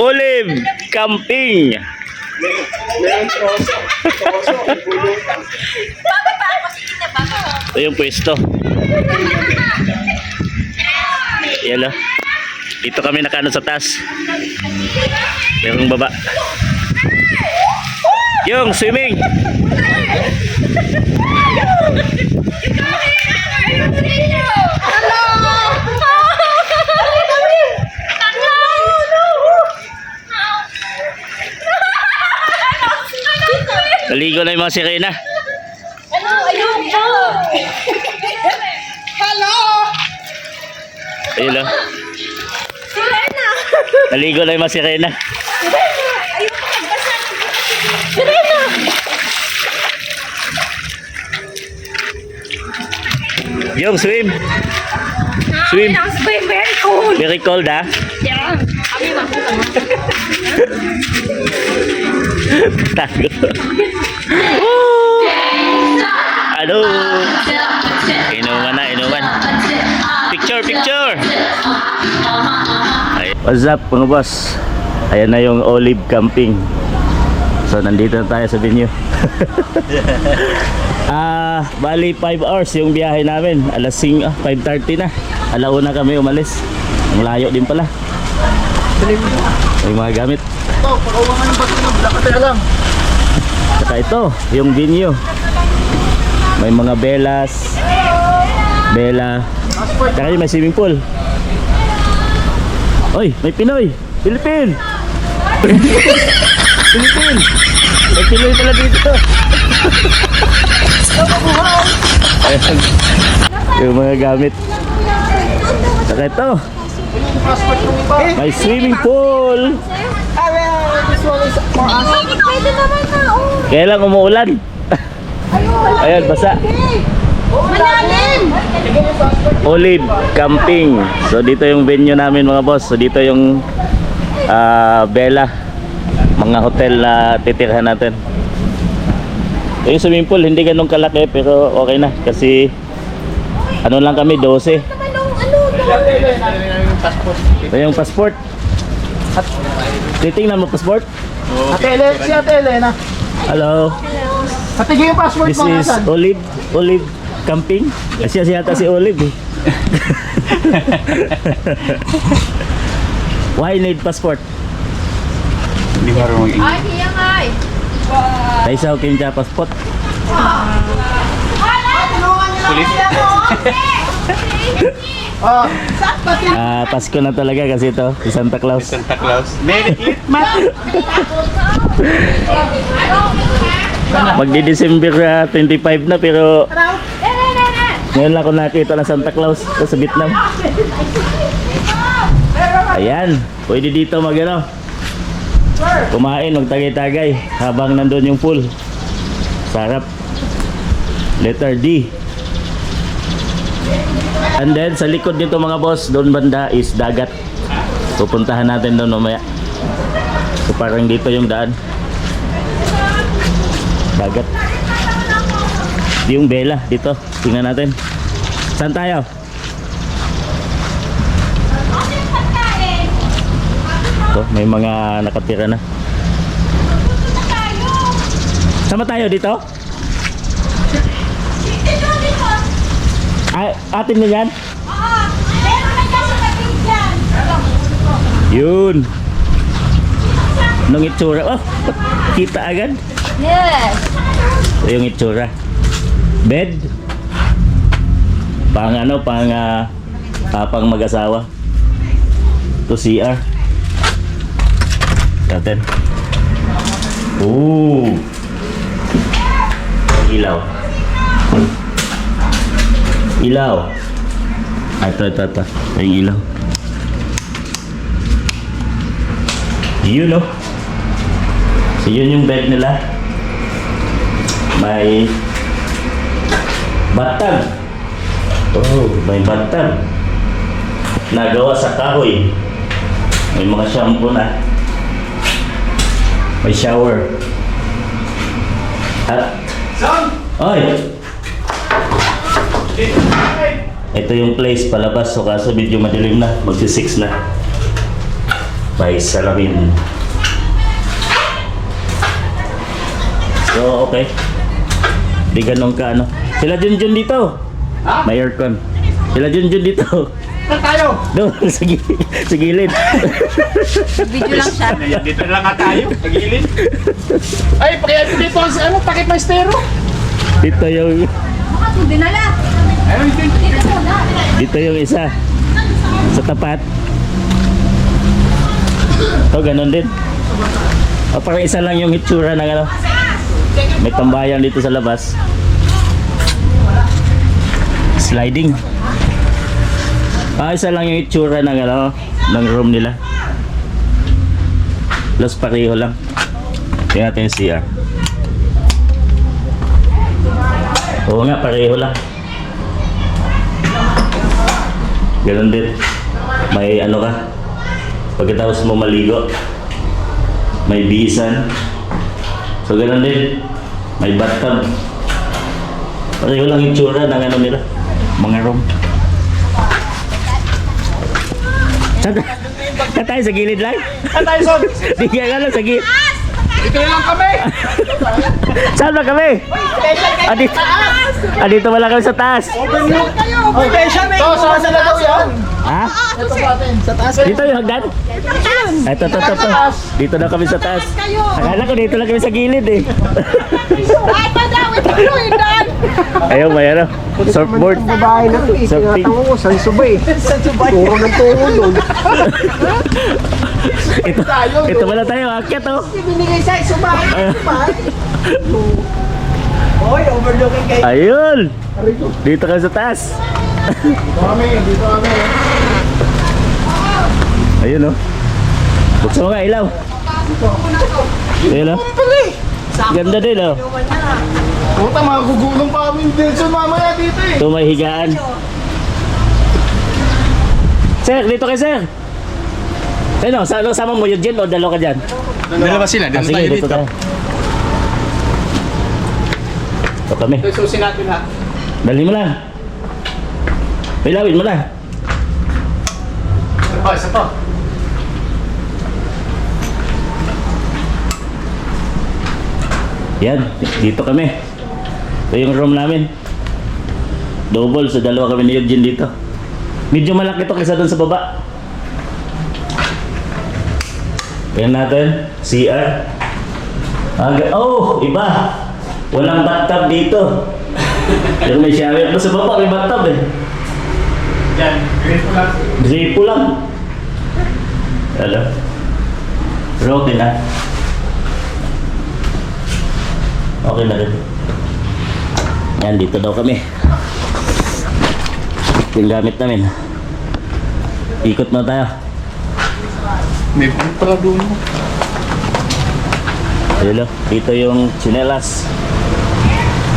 Olive Camping. Meron troso. Bulutan. Ito yung pwesto. Yan o. Dito kami nakaano sa taas. Yung baba. Yung swimming. Naligo na yung mga sirena. Hello! Ayun lang. Sirena! Naligo na yung mga sirena. Sirena! Yung swim. Swim. Swim, very cold. Very cold ah. Yeah. Kami makulang. Tago. Ano? Inuman na, inuman. Picture, picture. What's up mga boss? Ayan na yung Olive Camping. So nandito na tayo sa venue. Bali 5 hours yung biyahe namin. Alas 5:30 na. Alauna kami umalis. Ang layo din pala. May mga gamit. Ito, pakawangan ng bato ng Blakataya lang. Saka ito, yung venue. May mga belas. Bela. Saka may swimming pool. Oy, may Pinoy. Pilipin. Pilipin. May Pinoy pala dito. Ayan. Yung mga gamit. Saka ito. May swimming pool. Pwede naman na, oh. Kaya lang umuulan. Ayan, basa. Malalim! Olive Camping. So dito yung venue namin mga boss. So dito yung Bella. Mga hotel na titirhan natin. Yung swimming pool hindi ganun kalaki pero okay na kasi ano lang kami 12. Ito yung passport. Titingnan mo passport? Ate Elena, si Ate Elena. Hello. Ate, yung passport This mo is nasan? Olive Camping. Kasi yata si Olive eh. Why need passport? Hindi marunong Ay, hiya nga eh. Dahil sa akin siya passport. Pulis? Oh, Pasko na talaga kasi ito si Santa Claus. Santa Claus. Merry Christmas. Magdi-December 25 na pero ngayon lang ako nakita ng Santa Claus ito sa Vietnam. Ayan, pwede dito kumain, magtagay-tagay habang nandun yung pool. Sarap. Letter D. And then sa likod nito mga boss, doon banda is dagat. Pupuntahan natin doon mamaya. So parang dito yung daan. Dagat. Yung Bella dito. Tingnan natin. Saan tayo? Ito, may mga nakatira na. Sama tayo dito? Ay, atin na yan? Yun. Nung itsura. Oh, kita agad. Yes. Ito yung itsura. Bed. Pang pang mag-asawa. Ito CR. Natin. Ooh. Ilaw. Ilaw. Ito. Yung ilaw. Yun o. So yun yung bed nila. May bathtub. Oh, may bathtub. Nagawa sa kahoy. May mga shampoo na. May shower. At oy! Ito yung place palabas. So kaso medyo madilim na. Magsi-6 na. May salamin. So, okay. Di ganun ka, ano. Sila Junjun dito. Ha? May aircon. Sila Junjun dito. Saan tayo? Doon, sa gilid. Video lang siya. Dito na lang nga tayo. Sa gilid. Ay, dito ang ano, takip na estero. Dito yung, Baka ito dinala. Ayun, dito. Dito muna. dito yung isa. Sa tapat. Ito, ganun din. O, parang isa lang yung itsura ng ano. May tambayan dito sa labas. Sliding. Isa lang yung itsura ng ano, ng room nila. Plus pareho lang. Tingnan natin yung CR. Oo nga, pareho lang. Ganun din. May ano ka. Pagkatapos mo maligo, may bisan. So ganun din. May bathtub. Pareho lang yung tsura ng ano nila. Mga room. Saan tayo? Sa gilid lang? Saan tayo, Son? Di ka lang sa gilid. Dito na lang kami. Saan ba kami? Dito wala kami sa taas. Okay, siya may saan sila daw yan? Ha? Ito sa atin. Sa taas. Dito yung hagdan? Ito. Dito na kami sa taas. Akala ko dito lang kami sa gilid eh. Ay, madam, ito yung dad. Ayun, may ano. Surfboard. Babae na ito eh. Surfing. Tinatango ko, San Subay. San Subay. Turo ng turo nun. Ito wala tayo. Akyat oh. Binigay sa Subay. Subay. Hoy, overlooking kayo. Ayun. Dito kami sa taas. Dito kami. Ayun oh. Buksan mo nga ilaw. Ayun oh. Ganda din oh. Puta, magugulong pa kami Nelson mamaya dito eh. Ito may higaan. Sir, dito kayo sir. Ano, sama mo yun dyan o dalawa ka dyan? Dalawa sila. Dalawa Sige, tayo dito dito. tayo. Ito kami. Ito susin natin ha. Dali mo lang. Pilawin mo lang. Isa to. Yan, dito kami. Ito yung room namin. Double, so dalawa kami ni Eugene dito. Medyo malaki to kaysa doon sa baba. Yan natin, CR. Oh, iba. Walang bathtub dito. Pero may shower. Doon sa baba, may bathtub eh. Yan. Ganito lang. Gripo lang. Hello. Pero okay na. Okay na rin. Yan, dito daw kami. Yung gamit namin. Ikot na tayo. May pala doon mo. Hello. Dito yung chinelas.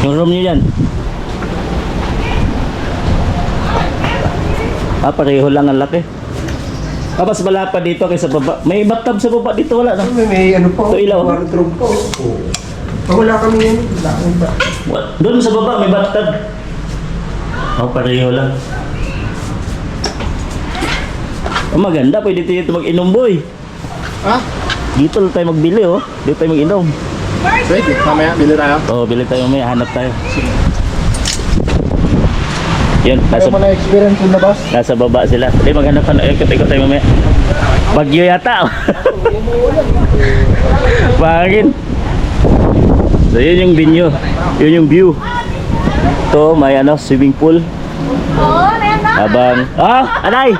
Yung room niyo yan. Pareho lang ang laki. Mas wala pa dito kaysa baba. May bathtub sa baba dito, wala na. May ano po. Ito ilaw. Wardrobe po. Wala kami yan. Wala kami ba? Doon sa baba may bathtub. Pareho lang. Maganda, pwede dito mag-inom boy. Ha? Dito lang tayo magbili oh. Dito tayo mag-inom. Pwede. Mamaya, bili tayo. Bili tayo mamaya, hanap tayo. Yun, Kaya mo na experience yung labas? nasa baba sila. Hindi, maghanap ka na. Ikot tayo mamaya. Bagyo yata oh. Pangin. So yun yung venue. Yun yung view. Ito, may ano, swimming pool. Oo, ayan na. Habang, anay!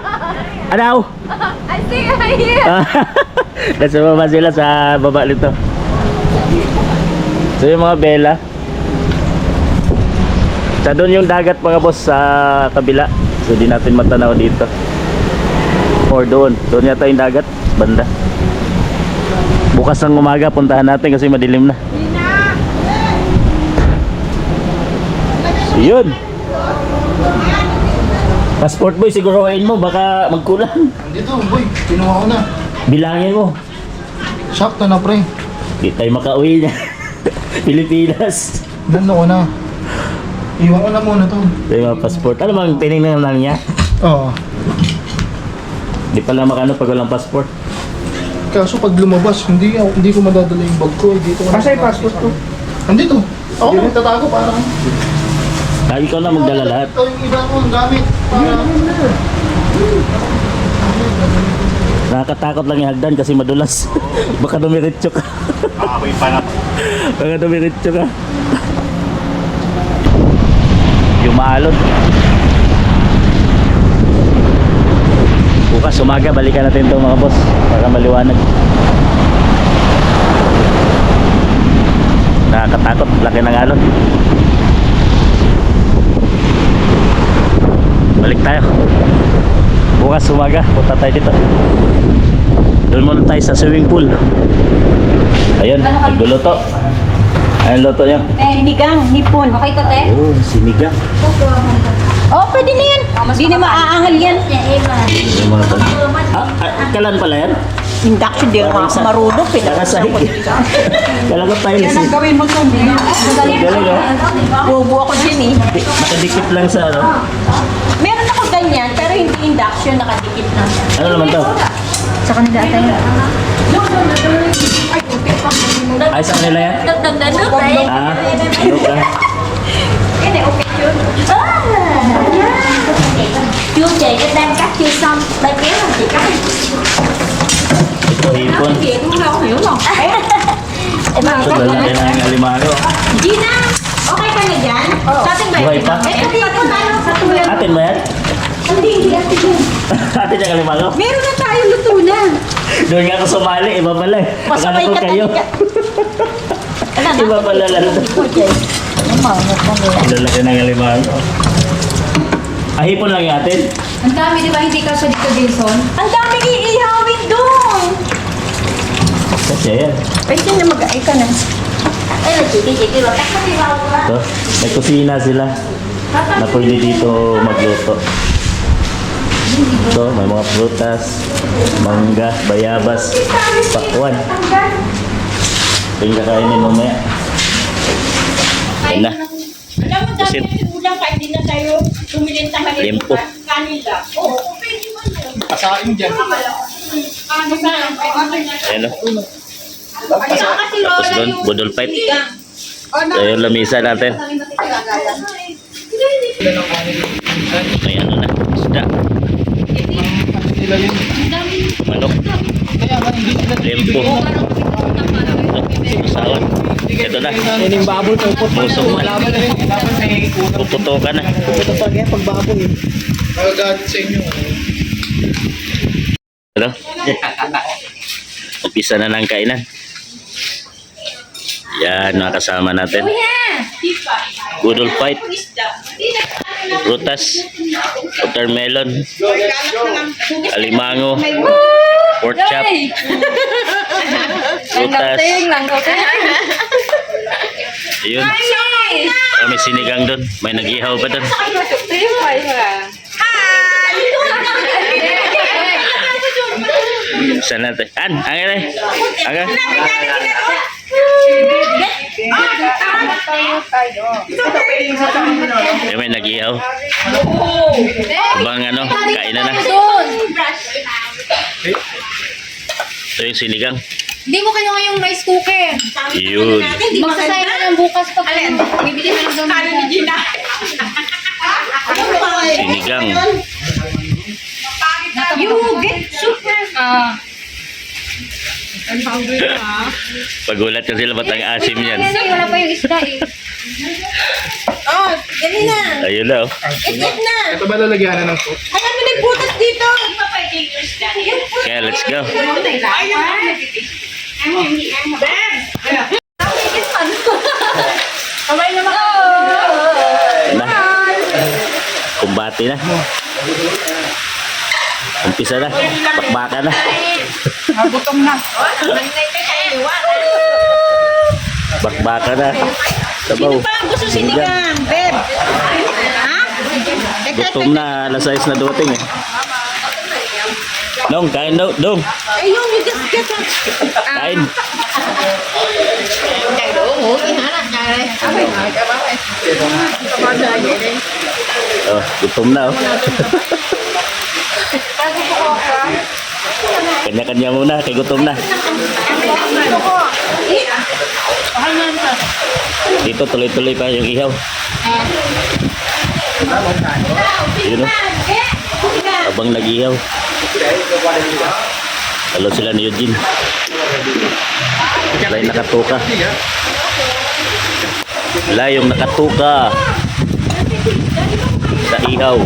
Anaw! I see you right here. Nasa baba sila sa baba nito. So yung mga bela. Sa doon yung dagat mga boss sa kabila. So di natin matanaw dito. Or doon. Doon yata yung dagat. Banda. Bukas ng umaga puntahan natin kasi madilim na. So yun. Passport boy, siguruhin mo baka magkulang. Dito, boy. Kinuha ko na. Bilangin mo. Sakto na, pre. Di tayo makauwi niya. Pilipinas. Dano ko na. Iwan ko na muna to. Ito yung mga passport. Ano bang tinignan lang niya? Oo. Di pala makano pag walang passport. kaso pag lumabas, hindi ko madadala yung bag ko. Dito ko. Kasi passport ko. Nandito. Oo, tatago para. Ah, ikaw na magdala lahat. Ito yung iba kong gamit. Para. Nakakatakot lang yung hagdan kasi madulas. Baka dumiretso ka. Ako'y panap. Baka dumiretso ka. Yung maalon. Bukas umaga balikan natin ito mga boss para maliwanag. Nakakatakot, laki ng alon. Balik tayo. Bukas umaga punta tayo dito. Doon muna tayo sa swimming pool. Ayun, nagluluto. Ayun luto niya. Sinigang, hipon. Okay to, te? Oh, sinigang. Oh, pwede na yan. Hindi na maaangal yan. Yung mga pan. Kalan pala yan? Induction, di ako marunong. Nakasahig. Kalagot tayo Yan ang gawin mo to. Talaga? Bubo ako dyan eh. Nakadikit lang sa ano. Meron ako ganyan, pero hindi induction, nakadikit na. Ano naman to? Sa kanila tayo. Ay, sa kanila yan? Nagdagdano Ah, ano ka? Cái này ok chưa? Chưa chị, em đang cắt chưa xong. Đây kéo là chị cắt. Ito hipon. Chị cũng đâu hiểu rồi. Em Ito lalaki ng alimango. Gina, okay ka na dyan? Sa ating ba? Buhay pa? Pati ako tayo sa tulad. Atin ba yan? Hindi atin. Atin yung alimango? Meron na tayo luto na. Doon nga ako sumali, iba pala eh. Akala Masabay ko ka kayo. Iba pala lalo. Lalaki ng alimango. Ah, hipon lang yung atin? Ang dami, di ba? Hindi ka sa dito, Jason? Ang dami iihawin doon. Kasi yan. Pwede na mag-ay ka na. Ay, sige, wag ka na. Ito, may kusina sila na pwede dito magluto. Ito, may mga prutas, mangga, bayabas, pakwan. Ito yung kakainin mamaya. Ayun na. Alam mo, dati Pusit. ulang kahit di na tayo tumilin sa Limpo. kanila. Oo, pwede mo yun. Pasain dyan. Ano sa Ayan o. Tapos doon, budol pipe. So yung lamisa natin. May ano na, isda. Manok. Lempo. Usawan. Ito na. Yan yung baboy ko. Musok na. Puputokan na. Ito pag yan, pag baboy. Magagamit sa inyo. Ano? Umpisa na ng kainan. Yan, mga kasama natin. Budol fight. Prutas. Watermelon. Alimango. Pork chop. Prutas. Ayun. Oh, may sinigang doon. May nag-ihaw pa doon. Saan natin? Angin eh. Angin. May nag-ihaw. Abang ano, kainan na. Ito yung sinigang. Hindi mo kinuha yung rice cooker. Yun. Magsasaya na lang bukas pag bibili na lang doon. Sinigang. You get super. Pagulat ka sila, ba't ang asim yan? Wala pa yung isda eh. Oh, dali na. Ayun na oh. Ikit na. Ito ba lalagyan na ng coke? Alam mo, nagbutas dito. Kaya let's go. Kamay naman. Ayun na. Kumbati na. Umpisa na. Bakbaka na. Gutom na. Bakbaka na. Sabaw. Gusto sinigang, babe. Ha? Gutom na. Alas 6 na dumating eh. Dong, kain daw. Dong, Ayun, you just get it. kain. Oh, gutom na oh. Kanya-kanya muna, kay gutom na. Dito tuloy-tuloy pa yung ihaw. Yun o. Habang nag-ihaw. Talo sila ni Eugene. Sila yung nakatuka. Sila yung nakatuka sa ihaw.